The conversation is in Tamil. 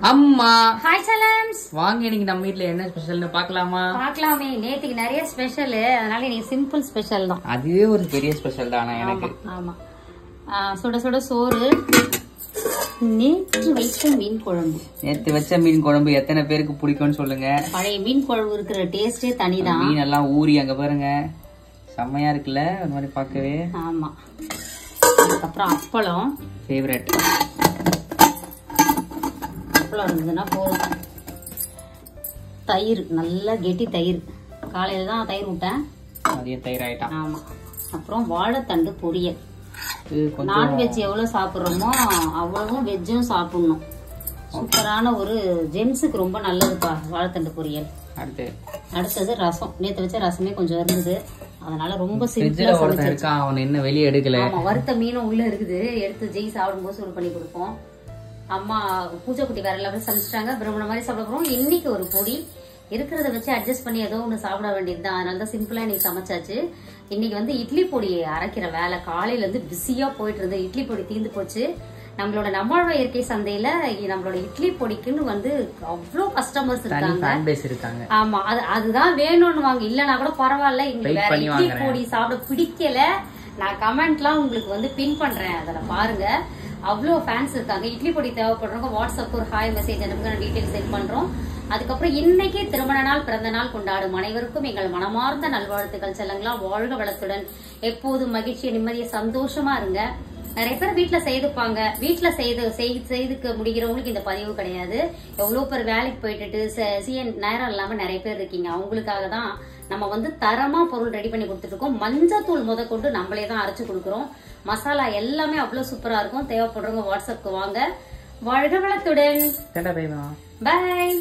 அம்மா ஹாய் சலம்ஸ். வாங்க, இன்னைக்கு நம்ம வீட்ல என்ன ஸ்பெஷல்னு பார்க்கலாமா? பார்க்கலாமே. நேத்துக்கு நிறைய ஸ்பெஷல், அதனால இன்னைக்கு சிம்பிள் ஸ்பெஷல் தான். அதுவே ஒரு பெரிய ஸ்பெஷல் தானே எனக்கு. ஆமா. சுட சுட சோறு, நேற்று வைத்த மீன் குழம்பு. நேற்று வச்ச மீன் குழம்பு எத்தனை பேருக்கு பிடிக்கும்னு சொல்லுங்க. பழைய மீன் குழம்பு இருக்கிற டேஸ்டே தனிதான். மீன் எல்லாம் ஊறி அங்க பாருங்க, செம்மையா இருக்குல்ல அந்த மாதிரி பார்க்கவே. ஆமா. அதுக்கப்புறம் அப்பளம் ஃபேவரட். அப்பளம் இருந்ததுன்னா போதும். தயிர், நல்லா கெட்டி தயிர். காலையில தான் தயிர் விட்டேன், மதியம் தயிர் ஆயிட்டான். ஆமா. அப்புறம் வாழைத்தண்டு பொரியல். நான்வெஜ் எவ்வளவு சாப்பிடுறோமோ அவ்வளவும் வெஜ்ஜும் சாப்பிடணும். சூப்பரான ஒரு ஜென்ஸுக்கு ரொம்ப நல்லதுப்பா வாழைத்தண்டு பொரியல். அடுத்தது ரசம். நேத்து வச்ச ரசமே கொஞ்சம் இருந்தது, அதனால ரொம்ப சிம்பிளா சமைச்சிருக்கேன். அவன் என்ன வெளியே எடுக்கல. ஆமா, வறுத்த மீனும் உள்ள இருக்குது. எடுத்து ஜெய் சாப்பிடும்போது சூடு பண்ணி கொடுப்போம். அம்மா பூஜை குட்டி வேற எல்லாமே சமைச்சிட்டாங்க. பிரம்மண மாதிரி சாப்பிட போறோம். இன்னைக்கு ஒரு பொடி இருக்கிறத வச்சு அட்ஜஸ்ட் பண்ணி ஏதோ ஒண்ணு சாப்பிட வேண்டியதுதான். அதனாலதான் சிம்பிளா இன்னைக்கு சமைச்சாச்சு. இன்னைக்கு வந்து இட்லி பொடி அரைக்கிற வேலை காலையில இருந்து பிஸியா போயிட்டு இருந்தது. இட்லி பொடி தீர்ந்து போச்சு. நம்மளோட நம்மளோட இயற்கை சந்தையில நம்மளோட இட்லி பொடிக்குன்னு வந்து அவ்வளவு கஸ்டமர்ஸ் இருக்காங்க. ஆமா, அதுதான் வேணும்னு வாங்க. இல்லன்னா கூட பரவாயில்ல, எங்களுக்கு வேற இட்லி பொடி சாப்பிட பிடிக்கல. நான் கமெண்ட்லாம் உங்களுக்கு வந்து பின் பண்றேன், அதுல பாருங்க. அவ்வளவு ஃபேன்ஸ் இருக்காங்க. இட்லி பொடி தேவைப்படுறவங்க வாட்ஸ்அப் ஒரு ஹாய் மெசேஜ் அனுப்புங்க, நான் டீடைல் சென்ட் பண்றோம். அதுக்கப்புறம் இன்னைக்கு திருமண நாள், பிறந்த நாள் கொண்டாடும் அனைவருக்கும் எங்கள் மனமார்ந்த நல்வாழ்த்துக்கள். செல்லங்களா, வாழ்க வளத்துடன் எப்போதும் மகிழ்ச்சியை, நிம்மதியை, சந்தோஷமா இருங்க. நிறைய பேர் வீட்டுல செய்துப்பாங்க. வீட்டுல செய்துக்க முடிகிறவங்களுக்கு இந்த பதிவு கிடையாது. எவ்வளவு பேர் வேலைக்கு போயிட்டு நேரம் இல்லாம நிறைய பேர் இருக்கீங்க. அவங்களுக்காக தான் நம்ம வந்து தரமா பொருள் ரெடி பண்ணி கொடுத்துட்டு இருக்கோம். மஞ்சத்தூள் முத கொண்டு நம்மளே தான் அரைச்சு கொடுக்குறோம். மசாலா எல்லாமே அவ்வளவு சூப்பரா இருக்கும். தேவைப்படுறவங்க வாட்ஸ்அப்க்கு வாங்க. வாழ்க வளத்துடன். பை.